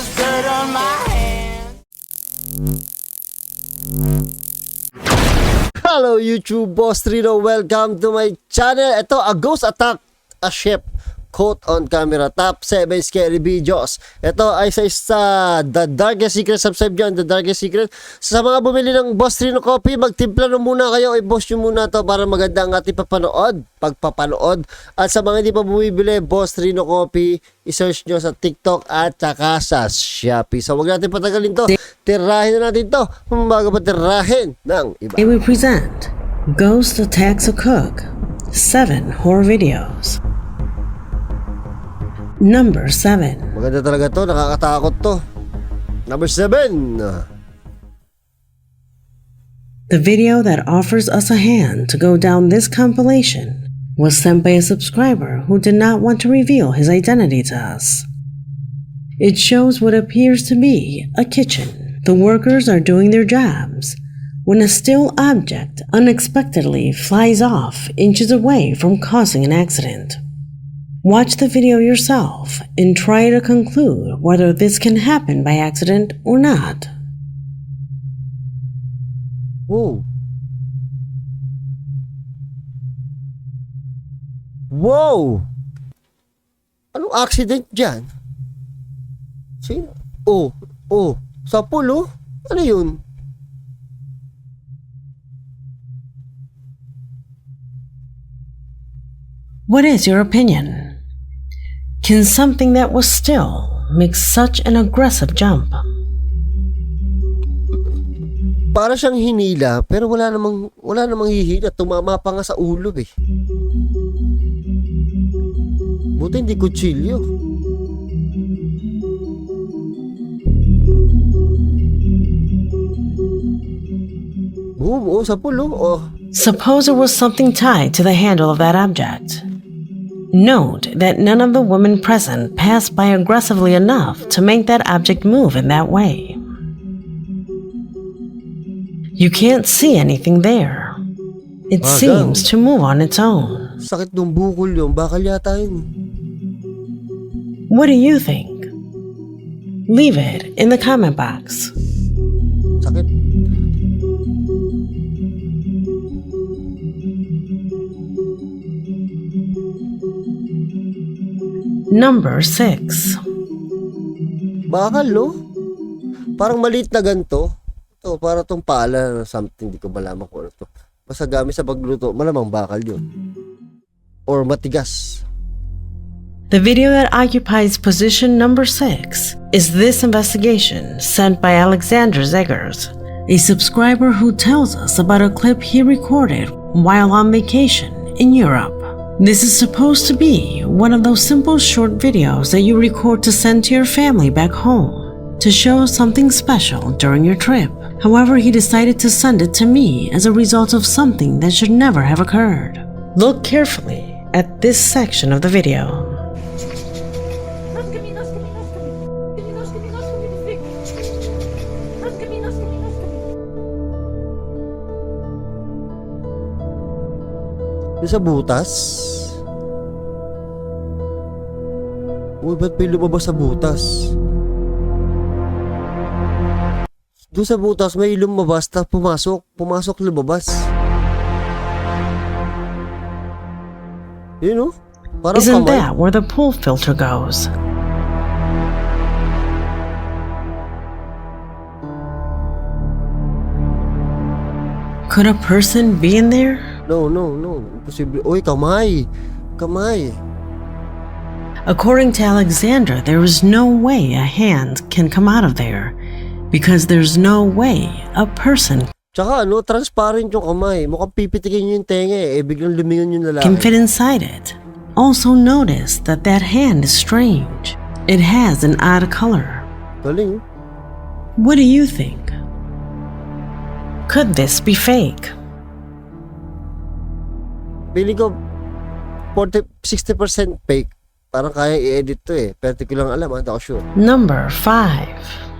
there's dirt on my hands. Hello YouTube, Boss Rino. Welcome to my channel. Ito, a ghost attack a ship. Caught on camera. Top 7 scary videos. Ito ay sa The Darkest Secret. Subscribe dyan, The Darkest Secret. Sa mga bumili ng Boss Rino coffee, magtimpla na muna kayo. I-boss nyo muna to para maganda ang ating pagpapanood. At sa mga hindi pa bumibili, Boss Rino coffee, i-search nyo sa TikTok at saka sa Shopee. So wag natin patagalin to. Tirahin na natin to. Bago pa tirahin ng iba. We present Ghost Attacks a Cook, 7 horror videos. Number 7. Maganda talaga to, nakakatakot to. Number 7. The video that offers us a hand to go down this compilation was sent by a subscriber who did not want to reveal his identity to us. It shows what appears to be a kitchen. The workers are doing their jobs when a steel object unexpectedly flies off inches away from causing an accident. Watch the video yourself and try to conclude whether this can happen by accident or not. Whoa. Wow! Anong accident dyan? Sino? Oh, sa pool, oh. Ano yun? What is your opinion? Can something that was still make such an aggressive jump? Para siyang hinila, pero wala namang hihila. Tumama pa nga sa ulo, eh. Buti hindi kutsilyo. Boom, sa pulo, oh. Suppose there was something tied to the handle of that object. Note that none of the women present passed by aggressively enough to make that object move in that way. You can't see anything there. It seems to move on its own. Sakit ng bukol yun. Bakal yata yun. What do you think? Leave it in the comment box. Sakit. Number 6. Bakal, no? Parang maliit na ganito. Ito, para tong pala na something. Hindi ko malaman kung ano to. Basta gamit sa pagluto. Malamang bakal yun. Or matigas. The video that occupies position number 6 is this investigation sent by Alexander Zegers, a subscriber who tells us about a clip he recorded while on vacation in Europe. This is supposed to be one of those simple short videos that you record to send to your family back home to show something special during your trip. However, he decided to send it to me as a result of something that should never have occurred. Look carefully at this section of the video. Yung sa butas. Uy, ba't may lumabas sa butas? Doon sa butas may lumabas na pumasok, lumabas. You know? Parang Isn't kamay. that where the pool filter goes? Could a person be in there? No. Imposible. Uy, kamay. According to Alexander, there is no way a hand can come out of there because there's no way a person Tsaka transparent yung kamay. Mukhang pipitikin yung tenga eh. Biglang lumingon yung lalaki. can fit inside it. Also notice that hand is strange. It has an odd color. Galing. What do you think? Could this be fake? Feeling ko 60% fake. Parang kaya i-edit to eh. Pero di ko lang alam, hindi ako sure. Number 5.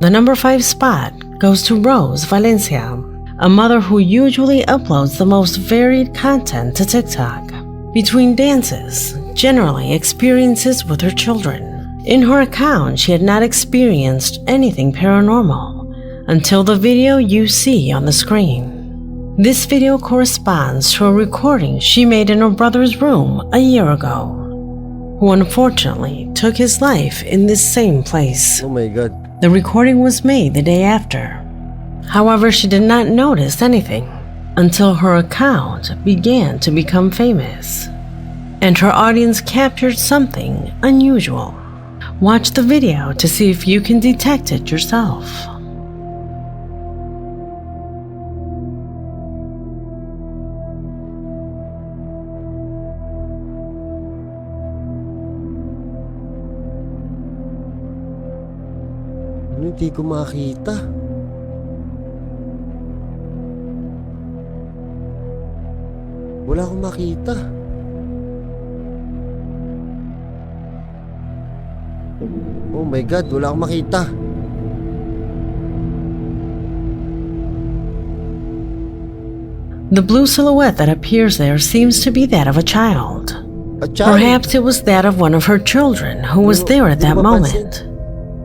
The number 5 spot goes to Rose Valencia. a mother who usually uploads the most varied content to TikTok. Between dances, generally experiences with her children. In her account, she had not experienced anything paranormal until the video you see on the screen. This video corresponds to a recording she made in her brother's room a year ago, who unfortunately took his life in this same place. Oh my God. The recording was made the day after. However, she did not notice anything until her account began to become famous, and her audience captured something unusual. Watch the video to see if you can detect it yourself. Hindi ko makita. Wala akong makita. Oh my God, wala akong makita. The blue silhouette that appears there seems to be that of a child. A child? Perhaps it was that of one of her children who was there at that moment.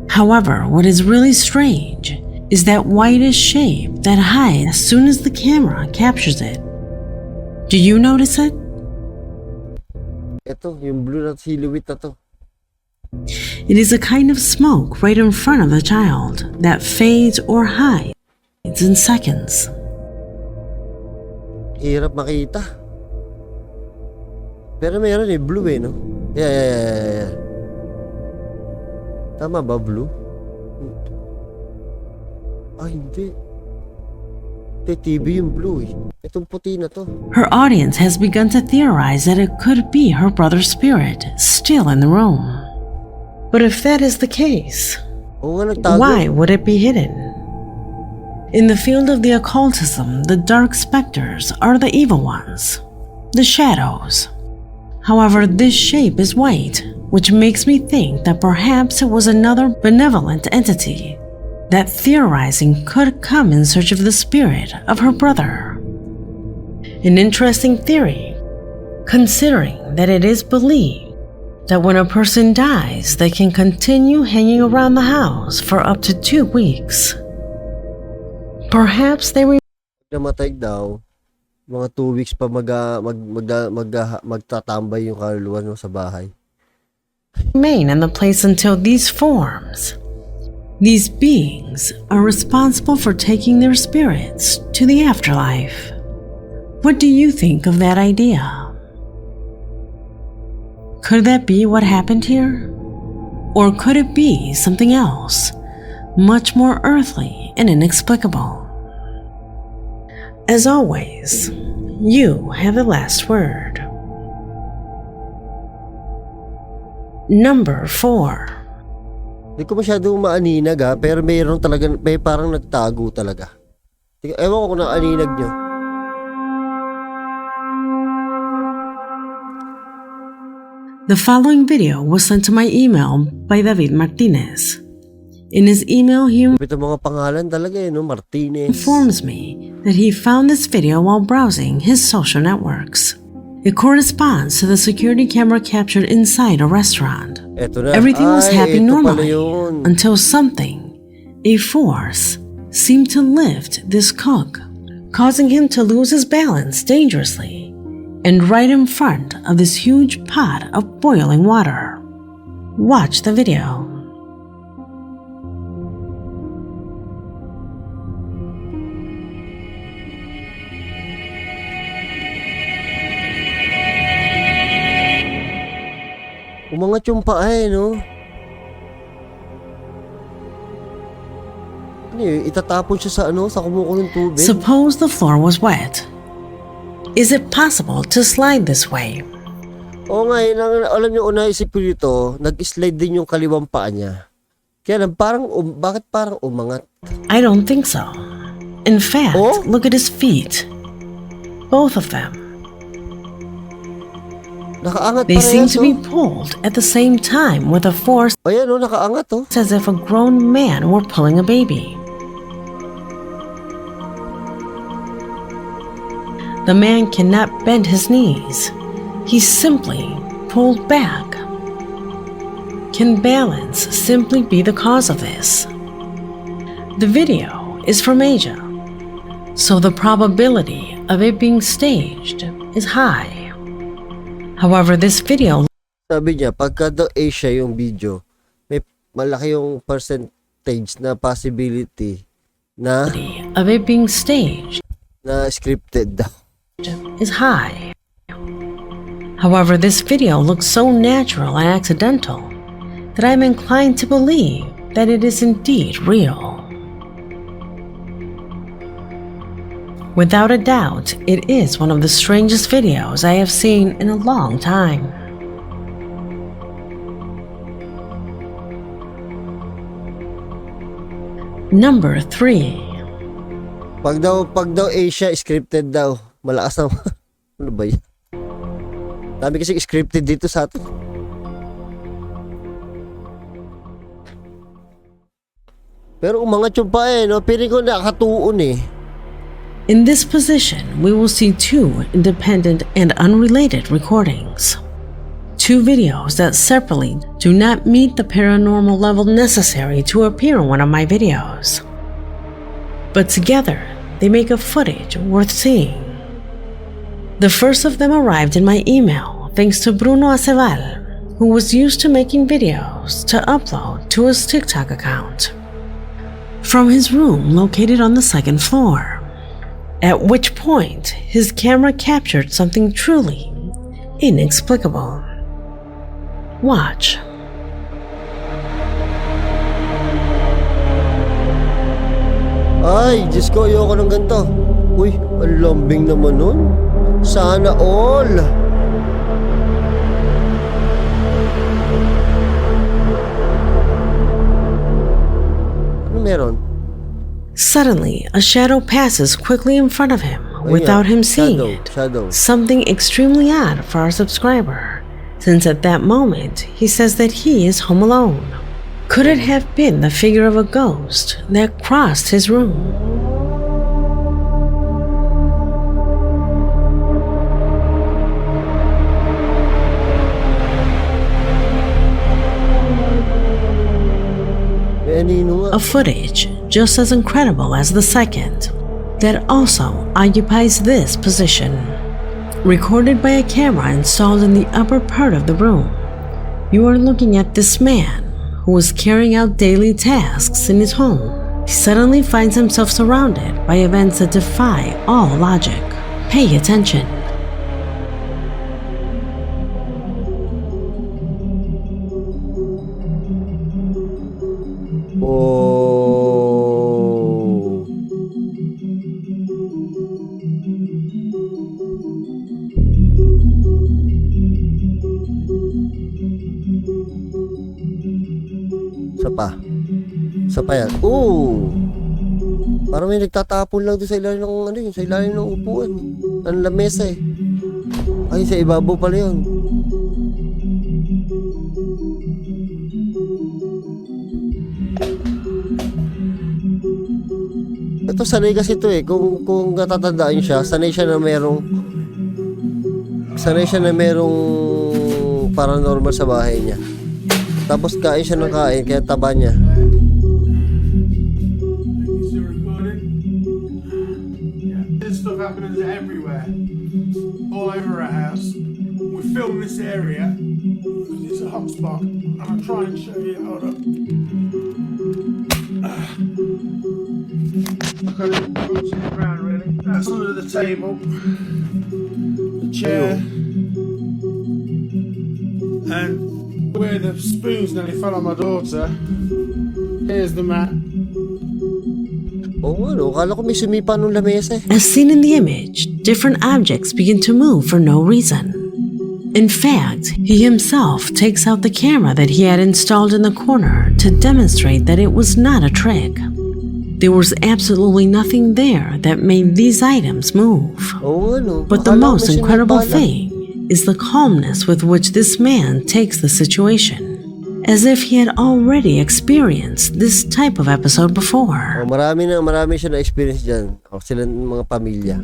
However, what is really strange is that whitish shape that hides as soon as the camera captures it. Do you notice it? Ito, yung blue na silhouette na to. It is a kind of smoke right in front of the child that fades or hides in seconds. Hirap makita. Pero mayroon blue no? Yeah. Tama ba, blue? Ah, hindi. TV yung blue Itong puti na to. Her audience has begun to theorize that it could be her brother's spirit still in the room. But if that is the case, why would it be hidden? In the field of the occultism, the dark specters are the evil ones, the shadows. However, this shape is white, which makes me think that perhaps it was another benevolent entity that theorizing could come in search of the spirit of her brother. An interesting theory, considering that it is believed that when a person dies, they can continue hanging around the house for up to 2 weeks. Perhaps they namatay daw, mga 2 weeks pa magtatambay yung kaluluwa sa bahay. Remain in the place until these forms. These beings are responsible for taking their spirits to the afterlife. What do you think of that idea? Could that be what happened here? Or could it be something else, much more earthly and inexplicable? As always, you have the last word. Number 4. Hindi ko masyadong maaninag pero may parang nagtago talaga. Ewan ko kung naaninag nyo. The following video was sent to my email by David Martinez. In his email, he Ito mga pangalan talaga Martinez. informs me that he found this video while browsing his social networks. It corresponds to the security camera captured inside a restaurant. Everything was happening normally until something, a force, seemed to lift this cook, causing him to lose his balance dangerously and right in front of this huge pot of boiling water. Watch the video. Umangat yung paa no? Itatapon siya sa sa kumukulong tubig. Suppose the floor was wet. Is it possible to slide this way? Oo nga, alam niyo, naisip ko dito, nag-slide din yung kaliwang paa niya. Kaya lang, bakit parang umangat? I don't think so. In fact, look at his feet. Both of them. Nakaangat They seem to be pulled at the same time with a force nakaangat as if a grown man were pulling a baby. The man cannot bend his knees. He's simply pulled back. Can balance simply be the cause of this? The video is from Asia, so the probability of it being staged is high. However, this video Sabi niya, pagka daw Asia yung video, may malaki yung percentage na possibility na of it being staged na scripted daw. is high. However, this video looks so natural and accidental that I'm inclined to believe that it is indeed real. Without a doubt, it is one of the strangest videos I have seen in a long time. Number 3. Pag daw Asia scripted daw, malakas na. Ano ba yan? Dami kasi scripted dito sa atin. Pero umangat yung pa no? Piling ko nakatuon eh. In this position, we will see two independent and unrelated recordings. Two videos that separately do not meet the paranormal level necessary to appear in one of my videos. But together, they make a footage worth seeing. The first of them arrived in my email thanks to Bruno Aceval, who was used to making videos to upload to his TikTok account from his room located on the second floor. At which point, his camera captured something truly inexplicable. Watch. Ay, Diyos ko, ayoko ng ganito. Uy, ang lambing naman nun. Sana all. Ano meron? Suddenly, a shadow passes quickly in front of him without him seeing it. Shadow. Something extremely odd for our subscriber, since at that moment he says that he is home alone. Could it have been the figure of a ghost that crossed his room? A footage just as incredible as the second, that also occupies this position. Recorded by a camera installed in the upper part of the room, you are looking at this man who is carrying out daily tasks in his home. He suddenly finds himself surrounded by events that defy all logic. Pay attention. Oh. Isa pa yan. Oh. Parang may nagtatapon lang doon sa ilalim ng ano yun, sa ilalim ng upuan. Ang lamesa eh. Ay, sa ibabaw pala yun. Ito sanay kasi ito eh. Kung natatandaan siya, sanay siya na merong paranormal sa bahay niya. Tapos kain siya ng kain, kaya taba niya. Stuff happens everywhere, all over our house. We film this area. It's a hot spot, and I'll try and show you. Hold up. Look at it, boots on the ground, really. That's under the table, the chair, and where the spoons nearly fell on my daughter. Here's the mat. Oo ano, akala ko may sumipa nung lamesa eh. As seen in the image, different objects begin to move for no reason. In fact, he himself takes out the camera that he had installed in the corner to demonstrate that it was not a trick. There was absolutely nothing there that made these items move. Oo ano. But the most incredible thing is the calmness with which this man takes the situation, as if he had already experienced this type of episode before. Oh, marami siya na-experience dyan. Sila ng mga pamilya.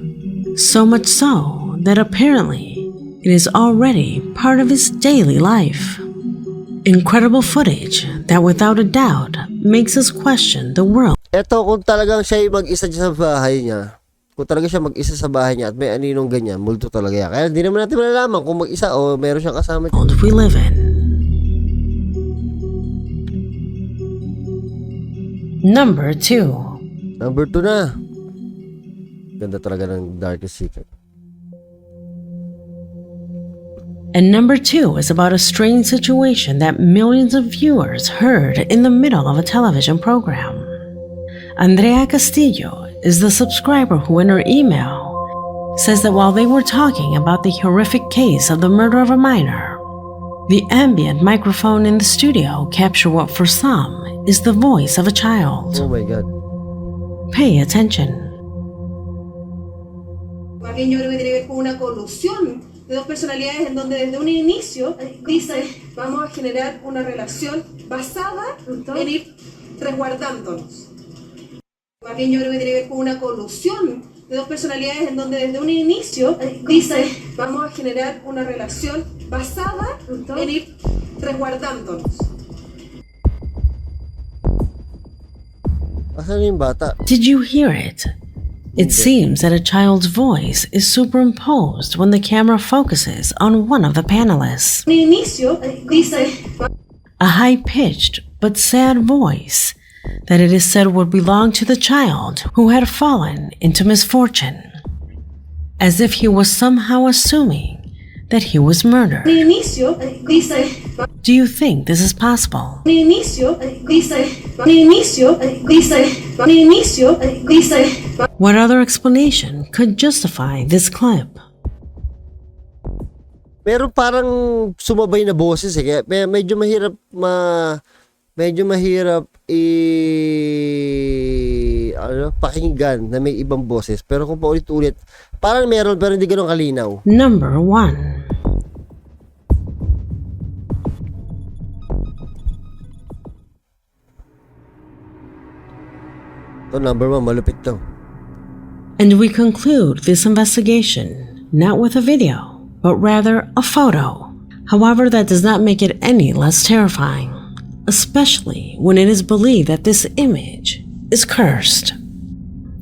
So much so that apparently it is already part of his daily life. Incredible footage that without a doubt makes us question the world. Eto, kung talagang siya yung mag-isa sa bahay niya, kung talaga siya mag-isa sa bahay niya at may aninong ganyan, multo talaga yan. Kaya hindi naman natin malalaman kung mag-isa o meron siyang kasama. We live in. Number 2. Number 2 na. Ganda talaga ng Darkest Secret. And number 2 is about a strange situation that millions of viewers heard in the middle of a television program. Andrea Castillo is the subscriber who in her email says that while they were talking about the horrific case of the murder of a minor, the ambient microphone in the studio captured what for some is the voice of a child. Oh my God. Pay attention. Alguien yo creo que tiene que ver con una colusión de dos personalidades en donde desde un inicio dice vamos a generar una relación basada en ir resguardándonos. Alguien yo creo que tiene que ver con una colusión de dos personalidades en donde desde un inicio dice vamos a generar una relación basada en ir resguardándonos. Asan yung bata? Did you hear it? It seems that a child's voice is superimposed when the camera focuses on one of the panelists. Un inicio dice A high-pitched but sad voice that it is said would belong to the child who had fallen into misfortune, as if he was somehow assuming that he was murdered. un inicio dice Do you think this is possible? un inicio dice un inicio dice un inicio dice. What other explanation could justify this clip? Pero parang sumabay na boses eh. Kaya medyo mahirap pakinggan na may ibang boses. Pero kung paulit-ulit, parang meron pero hindi ganun kalinaw. Number 1. Ito, number 1, malupit to. And we conclude this investigation not with a video, but rather a photo. However, that does not make it any less terrifying, especially when it is believed that this image is cursed.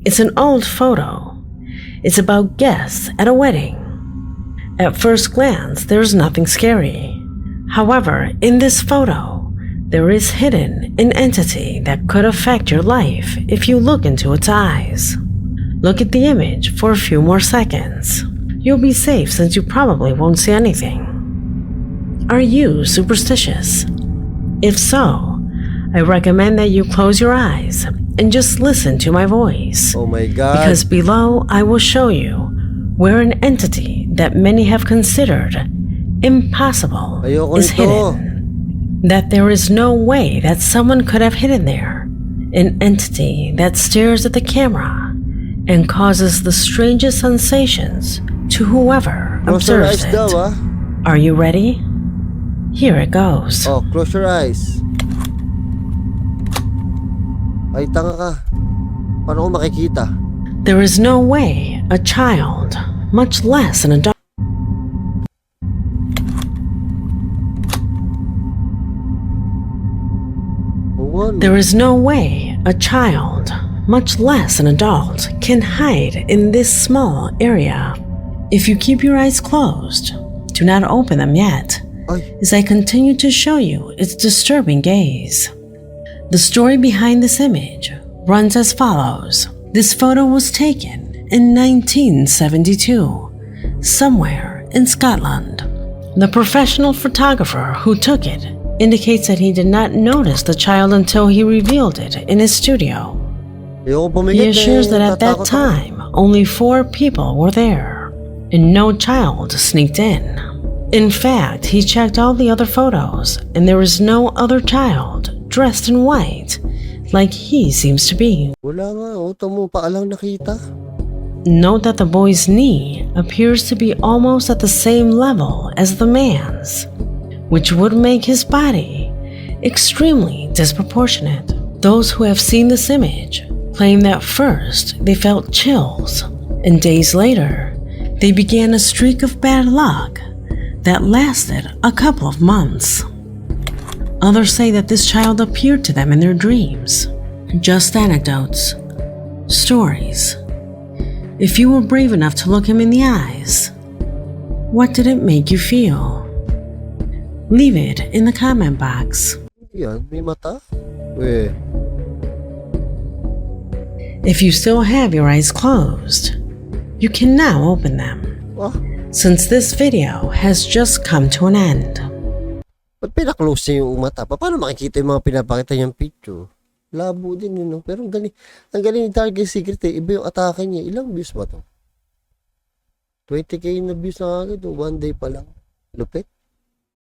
It's an old photo. It's about guests at a wedding. At first glance, there's nothing scary. However, in this photo, there is hidden an entity that could affect your life if you look into its eyes. Look at the image for a few more seconds. You'll be safe since you probably won't see anything. Are you superstitious? If so, I recommend that you close your eyes and just listen to my voice. Oh my God. Because below I will show you where an entity that many have considered impossible Ayoko is nito. hidden. That there is no way that someone could have hidden there. An entity that stares at the camera and causes the strangest sensations to whoever Close your observes eyes it. daw, ah. Are you ready? Here it goes. Oh, close your eyes. Ay, tanga ka. Paano ko makikita? There is no way a child, much less an adult, there is no way a child, much less an adult, can hide in this small area. If you keep your eyes closed, do not open them yet, Ay, as I continue to show you its disturbing gaze. The story behind this image runs as follows. This photo was taken in 1972, somewhere in Scotland. The professional photographer who took it indicates that he did not notice the child until he revealed it in his studio. ayoko He pumingit assures that at that Tatakot ako. time, only 4 people were there, and no child sneaked in. In fact, he checked all the other photos, and there is no other child dressed in white, like he seems to be. Wala nga, ito mo pa lang nakita. Note that the boy's knee appears to be almost at the same level as the man's, which would make his body extremely disproportionate. Those who have seen this image claim that first they felt chills, and days later They began a streak of bad luck that lasted a couple of months. Others say that this child appeared to them in their dreams. Just anecdotes, stories. If you were brave enough to look him in the eyes, what did it make you feel? Leave it in the comment box. Yan, may mata? Weh. If you still have your eyes closed, you can now open them, Ah, since this video has just come to an end. ba't pinaklose niya yung mata? Paano makikita yung mga pinapakita niyang picture? Labo din yun, no? Pero ang galing ni Darkest Secret eh. Iba yung atake niya. Ilang views ba to? 20k na views na agad, 1 day pa lang. Lupit.